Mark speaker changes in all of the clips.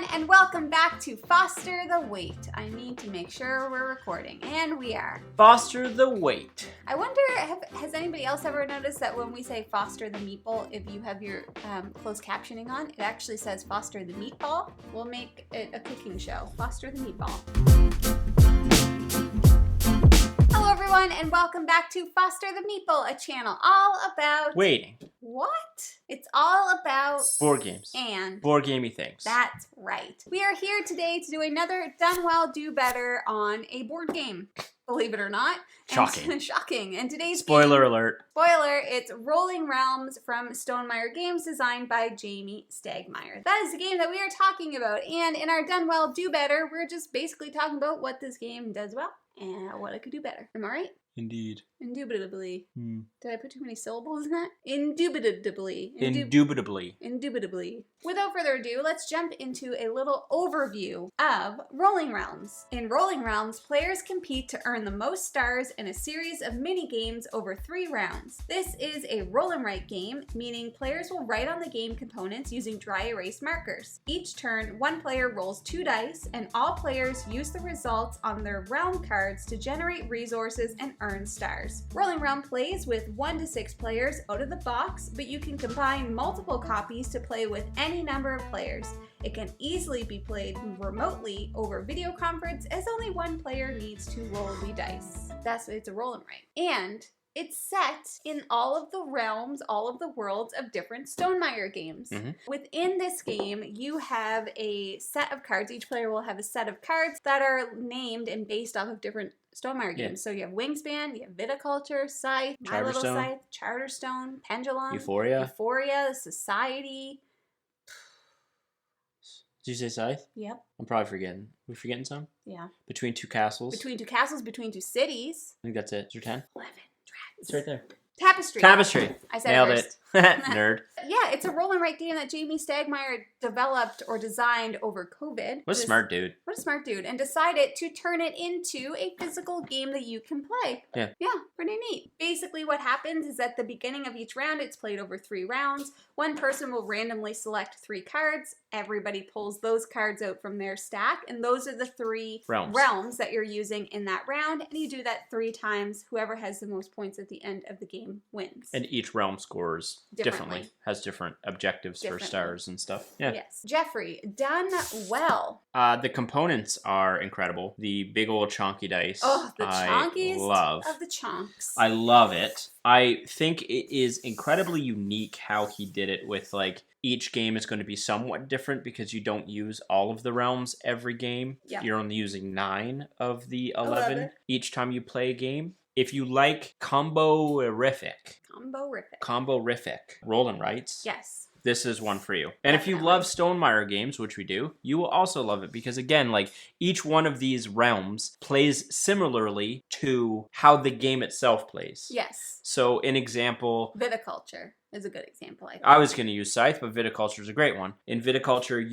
Speaker 1: everyone, and welcome back to Foster the Wait. I need to make sure we're recording, and we are.
Speaker 2: Foster the Wait.
Speaker 1: I wonder, has anybody else ever noticed that when we say Foster the Meeple, if you have your closed captioning on, it actually says Foster the Meatball? We'll make it a cooking show. Foster the Meatball. Hello everyone, and welcome back to Foster the Meeple, a channel all about...
Speaker 2: Waiting.
Speaker 1: What? It's all about...
Speaker 2: Board games.
Speaker 1: And...
Speaker 2: board gamey things.
Speaker 1: That's right. We are here today to do another Done Well, Do Better on a board game. Believe it or not.
Speaker 2: Shocking.
Speaker 1: And, shocking. And today's
Speaker 2: Spoiler
Speaker 1: game,
Speaker 2: alert.
Speaker 1: Spoiler, it's Rolling Realms from Stonemaier Games, designed by Jamie Stonemaier. That is the game that we are talking about. And in our Done Well, Do Better, we're just basically talking about what this game does well and what it could do better. Am I right?
Speaker 2: Indeed.
Speaker 1: Indubitably. Did I put too many syllables in that? Indubitably.
Speaker 2: Indubitably.
Speaker 1: Indubitably. Without further ado, let's jump into a little overview of Rolling Realms. In Rolling Realms, players compete to earn the most stars in a series of mini-games over 3 rounds. This is a roll and write game, meaning players will write on the game components using dry erase markers. Each turn, one player rolls 2 dice, and all players use the results on their realm cards to generate resources and earn stars. Rolling Realm plays with 1 to 6 players out of the box, but you can combine multiple copies to play with any number of players. It can easily be played remotely over video conference, as only one player needs to roll the dice. That's what it's a roll and write. And it's set in all of the realms, all of the worlds of different Stonemaier games. Within this game, you have a set of cards. Each player will have a set of cards that are named and based off of different Stonemaier games. So you have Wingspan, you have Viticulture, Scythe, My Little Scythe, Charterstone, Pendulum, Euphoria, Society.
Speaker 2: Did you say Scythe?
Speaker 1: Yep.
Speaker 2: I'm probably forgetting. We forgetting some?
Speaker 1: Yeah.
Speaker 2: Between 2 castles.
Speaker 1: Between 2 castles, between 2 cities.
Speaker 2: I think that's it. Is there 10?
Speaker 1: 11 dragons.
Speaker 2: It's right there.
Speaker 1: Tapestry.
Speaker 2: Tapestry.
Speaker 1: I said
Speaker 2: Nailed
Speaker 1: first.
Speaker 2: it. Nerd.
Speaker 1: Yeah, it's a roll and write game that Jamie Stonemaier developed or designed over COVID.
Speaker 2: What a smart dude.
Speaker 1: What a smart dude. And decided to turn it into a physical game that you can play.
Speaker 2: Yeah.
Speaker 1: Yeah, pretty neat. Basically what happens is at the beginning of each round, it's played over 3 rounds. One person will randomly select 3 cards. Everybody pulls those cards out from their stack. And those are the 3 realms that you're using in that round. And you do that 3 times. Whoever has the most points at the end of the game wins.
Speaker 2: And each realm scores differently. Has different objectives for stars and stuff. Yeah.
Speaker 1: Yes. Jeffrey, done well.
Speaker 2: The components are incredible. The big old chonky dice.
Speaker 1: Oh, the chonkiest
Speaker 2: love.
Speaker 1: of the chonks.
Speaker 2: I love it. I think it is incredibly unique how he did it with, like, each game is going to be somewhat different because you don't use all of the realms every game.
Speaker 1: Yep.
Speaker 2: You're only using 9 of the 11 each time you play a game. If you like combo-rific, roll and writes,
Speaker 1: yes,
Speaker 2: this is one for you. And if you love Stonemaier games, which we do, you will also love it because, again, like, each one of these realms plays similarly to how the game itself plays.
Speaker 1: Yes.
Speaker 2: So, an example...
Speaker 1: Viticulture is a good example, I think.
Speaker 2: I was going to use Scythe, but Viticulture is a great one. In Viticulture,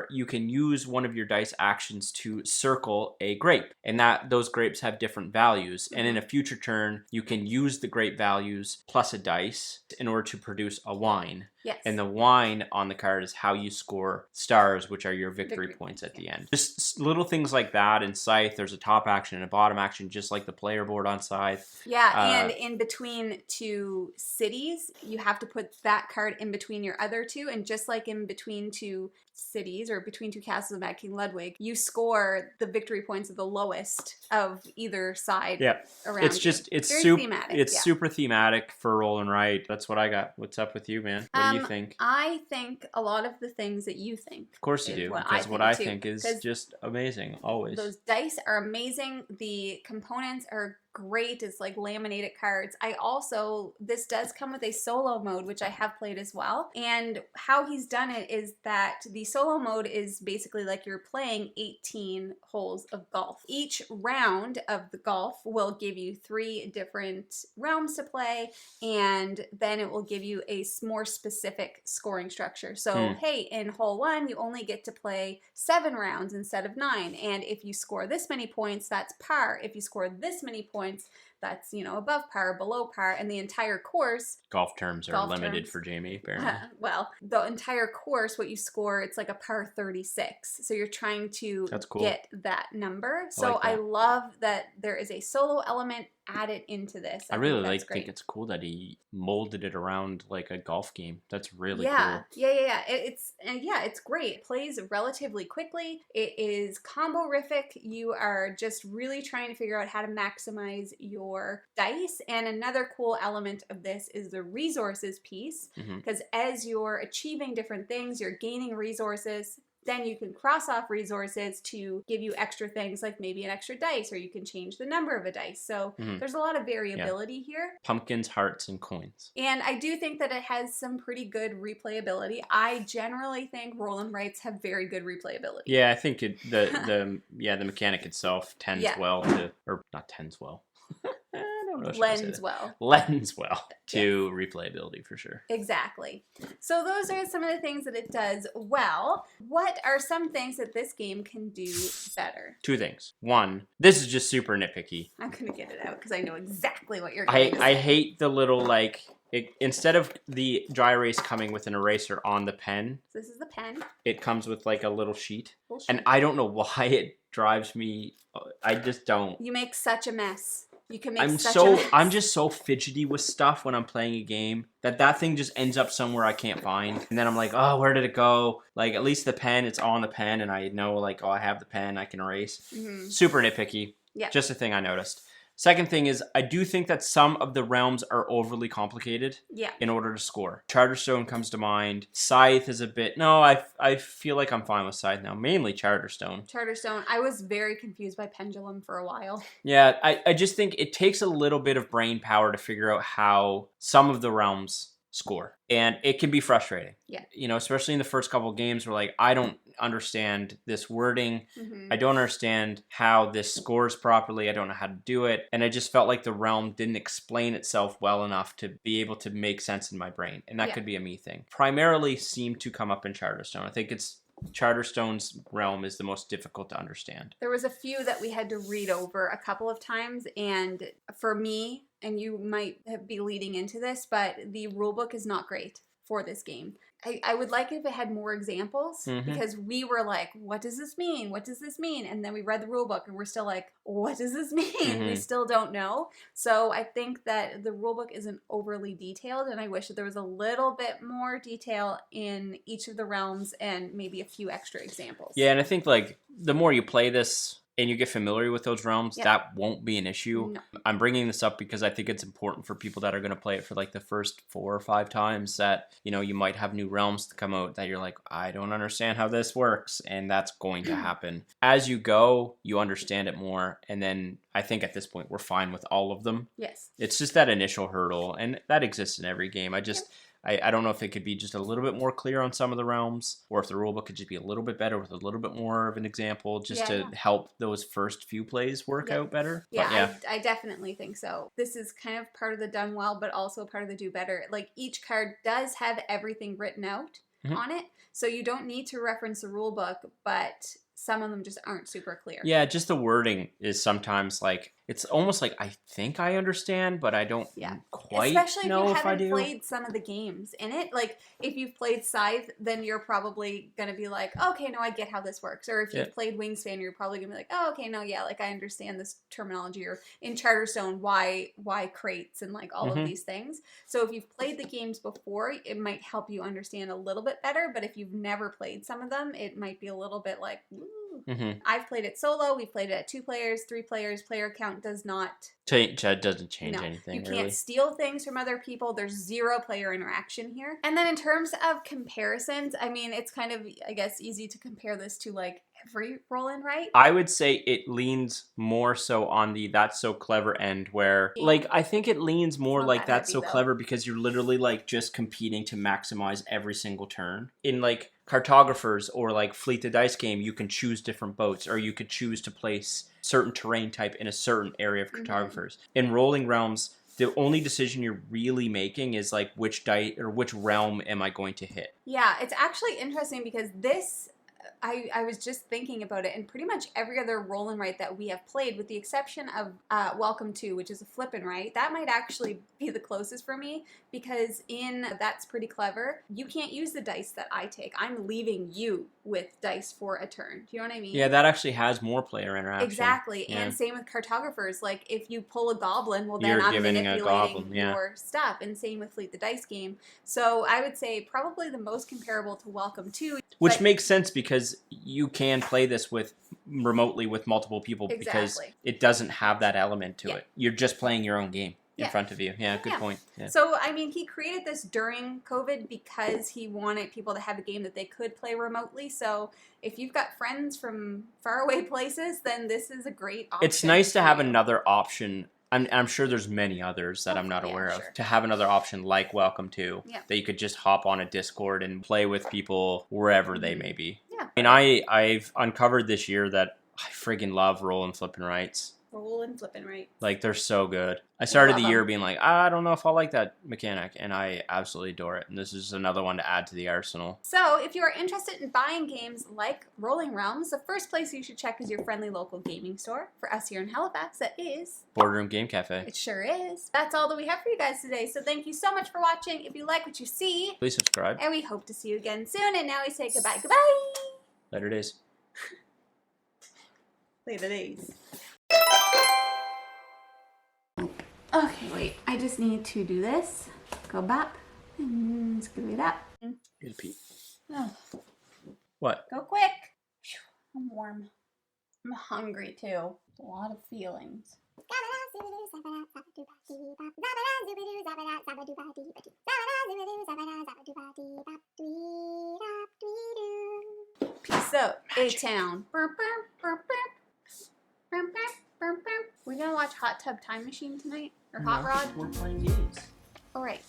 Speaker 2: you can use one of your dice actions to circle a grape, and those grapes have different values. And in a future turn, you can use the grape values plus a dice in order to produce a wine.
Speaker 1: Yes.
Speaker 2: And the wine on the card is how you score stars, which are your victory points at the end. Just little things like that. In Scythe, there's a top action and a bottom action, just like the player board on Scythe.
Speaker 1: Yeah, and in between 2 cities, you have to put that card in between your other 2, and just like in between 2 cities or between 2 castles of Mad King Ludwig, you score the victory points of the lowest of either side. Yeah, around.
Speaker 2: It's just
Speaker 1: it's super thematic.
Speaker 2: It's super thematic for roll and write. That's what I got. What's up with you, man? What do you think?
Speaker 1: I think a lot of the things that you think.
Speaker 2: Of course you do, because what I think is just amazing. Always.
Speaker 1: Those dice are amazing. The components are great. It's like laminated cards. This does come with a solo mode, which I have played as well. And how he's done it is that the solo mode is basically like you're playing 18 holes of golf. Each round of the golf will give you 3 different realms to play, and then it will give you a more specific scoring structure. So, hey, in hole 1, you only get to play 7 rounds instead of 9. And if you score this many points, that's par. If you score this many points, that's, you know, above par, below par, and the entire course.
Speaker 2: Golf terms are limited for Jamie, apparently.
Speaker 1: Well, the entire course, what you score, it's like a par 36. So you're trying to get that number. So I love that there is a solo element added into this.
Speaker 2: I really think it's cool that he molded it around like a golf game. That's really cool.
Speaker 1: Yeah. It's great. It plays relatively quickly. It is combo-rific. You are just really trying to figure out how to maximize your dice. And another cool element of this is the resources piece, because as you're achieving different things, you're gaining resources. Then you can cross off resources to give you extra things, like maybe an extra dice, or you can change the number of a dice. So there's a lot of variability here.
Speaker 2: Pumpkins, hearts, and coins.
Speaker 1: And I do think that it has some pretty good replayability. I generally think roll and writes have very good replayability.
Speaker 2: Yeah, I think the mechanic itself tends well to, or not tends well. Lends well to replayability for sure.
Speaker 1: Exactly. So those are some of the things that it does well. What are some things that this game can do better?
Speaker 2: 2 things. 1, this is just super nitpicky.
Speaker 1: I'm gonna get it out because I know exactly what you're going to say.
Speaker 2: I hate the little like instead of the dry erase coming with an eraser on the pen.
Speaker 1: So this is the pen.
Speaker 2: It comes with like a little sheet. And I don't know why it drives me. I just don't.
Speaker 1: You make such a mess. You can make
Speaker 2: I'm just so fidgety with stuff when I'm playing a game that thing just ends up somewhere I can't find. And then I'm like, oh, where did it go? Like, at least the pen, it's on the pen, and I know, like, oh, I have the pen, I can erase. Super nitpicky. Yeah. Just a thing I noticed. Second thing is, I do think that some of the realms are overly complicated in order to score. Charterstone comes to mind. Scythe is a bit... No, I feel like I'm fine with Scythe now. Mainly Charterstone.
Speaker 1: Charterstone. I was very confused by Pendulum for a while.
Speaker 2: Yeah, I just think it takes a little bit of brain power to figure out how some of the realms score. And it can be frustrating. Yeah. You know, especially in the first couple of games where, like, I don't understand this wording. I don't understand how this scores properly. I don't know how to do it. And I just felt like the realm didn't explain itself well enough to be able to make sense in my brain. And that could be a me thing. Primarily seemed to come up in Charterstone. I think it's Charterstone's realm is the most difficult to understand.
Speaker 1: There was a few that we had to read over a couple of times, and for me, and you might be leading into this, but the rulebook is not great for this game. I would like it if it had more examples, because we were like, what does this mean? What does this mean? And then we read the rule book and we're still like, what does this mean? We still don't know. So I think that the rule book isn't overly detailed, and I wish that there was a little bit more detail in each of the realms and maybe a few extra examples.
Speaker 2: Yeah, and I think like the more you play this and you get familiar with those realms, that won't be an issue. No. I'm bringing this up because I think it's important for people that are going to play it for like the first 4 or 5 times that, you know, you might have new realms to come out that you're like, I don't understand how this works. And that's going to happen. As you go, you understand it more. And then I think at this point, we're fine with all of them. Yes. It's just that initial hurdle. And that exists in every game. I don't know if it could be just a little bit more clear on some of the realms, or if the rulebook could just be a little bit better with a little bit more of an example, just to help those first few plays work out better.
Speaker 1: Yeah, I definitely think so. This is kind of part of the done well, but also part of the do better. Like, each card does have everything written out on it, so you don't need to reference the rulebook, but some of them just aren't super clear.
Speaker 2: Yeah, just the wording is sometimes like, it's almost like I think I understand, but I don't quite
Speaker 1: Especially
Speaker 2: know
Speaker 1: if
Speaker 2: if I do.
Speaker 1: Especially if you haven't played some of the games in it. Like, if you've played Scythe, then you're probably going to be like, okay, no, I get how this works. Or if you've played Wingspan, you're probably going to be like, oh, okay, no, yeah, like I understand this terminology. Or in Charterstone, why crates and like all of these things. So if you've played the games before, it might help you understand a little bit better. But if you've never played some of them, it might be a little bit like, ooh. I've played it solo. We've played it at 2 players, 3 players. Player count does not
Speaker 2: doesn't change anything.
Speaker 1: You can't steal things from other people. There's 0 player interaction here. And then in terms of comparisons, I mean, it's kind of, I guess, easy to compare this to like every roll and write.
Speaker 2: I would say it leans more so on the that's so clever end, where like I think it leans more like that's so clever because you're literally like just competing to maximize every single turn. In like Cartographers or like Fleet the Dice game, you can choose different boats, or you could choose to place certain terrain type in a certain area of Cartographers. In Rolling Realms, the only decision you're really making is like which die or which realm am I going to hit.
Speaker 1: Yeah, it's actually interesting because this I was just thinking about it, and pretty much every other roll and write that we have played, with the exception of Welcome To, which is a flip and write, that might actually be the closest for me, because in That's Pretty Clever, you can't use the dice that I take. I'm leaving you with dice for a turn. Do you know what I mean?
Speaker 2: Yeah, that actually has more player interaction.
Speaker 1: Exactly,
Speaker 2: Yeah.
Speaker 1: and same with cartographers. Like, if you pull a goblin, well, then
Speaker 2: You're
Speaker 1: I'm
Speaker 2: giving a
Speaker 1: manipulating
Speaker 2: goblin, yeah.
Speaker 1: your stuff, and same with Fleet the Dice game. So I would say probably the most comparable to Welcome To.
Speaker 2: Which makes sense because you can play this with remotely with multiple people because it doesn't have that element to it. You're just playing your own game in front of you. Yeah, good point. Yeah.
Speaker 1: So, I mean, he created this during COVID because he wanted people to have a game that they could play remotely. So if you've got friends from faraway places, then this is a great option.
Speaker 2: It's nice to have another option. I'm sure there's many others that I'm not aware of. To have another option like Welcome To, that you could just hop on a Discord and play with people wherever they may be.
Speaker 1: Yeah.
Speaker 2: And I've uncovered this year that I friggin' love roll and flip and writes.
Speaker 1: Roll and flip and write.
Speaker 2: Like, they're so good. I started the year being like, I don't know if I like that mechanic, and I absolutely adore it. And this is another one to add to the arsenal.
Speaker 1: So, if you are interested in buying games like Rolling Realms, the first place you should check is your friendly local gaming store. For us here in Halifax, that is
Speaker 2: Boardroom Game Cafe.
Speaker 1: It sure is. That's all that we have for you guys today. So thank you so much for watching. If you like what you see,
Speaker 2: please subscribe.
Speaker 1: And we hope to see you again soon. And now we say goodbye. Goodbye.
Speaker 2: Later days.
Speaker 1: Later days. Okay, wait. I just need to do this. Go back and screw it up.
Speaker 2: Here's Pete.
Speaker 1: Oh.
Speaker 2: What?
Speaker 1: Go quick. I'm warm. I'm hungry too. A lot of feelings. Peace out, A-Town. We gonna watch Hot Tub Time Machine tonight? Or Hot Rod?
Speaker 2: We're playing games.
Speaker 1: All right.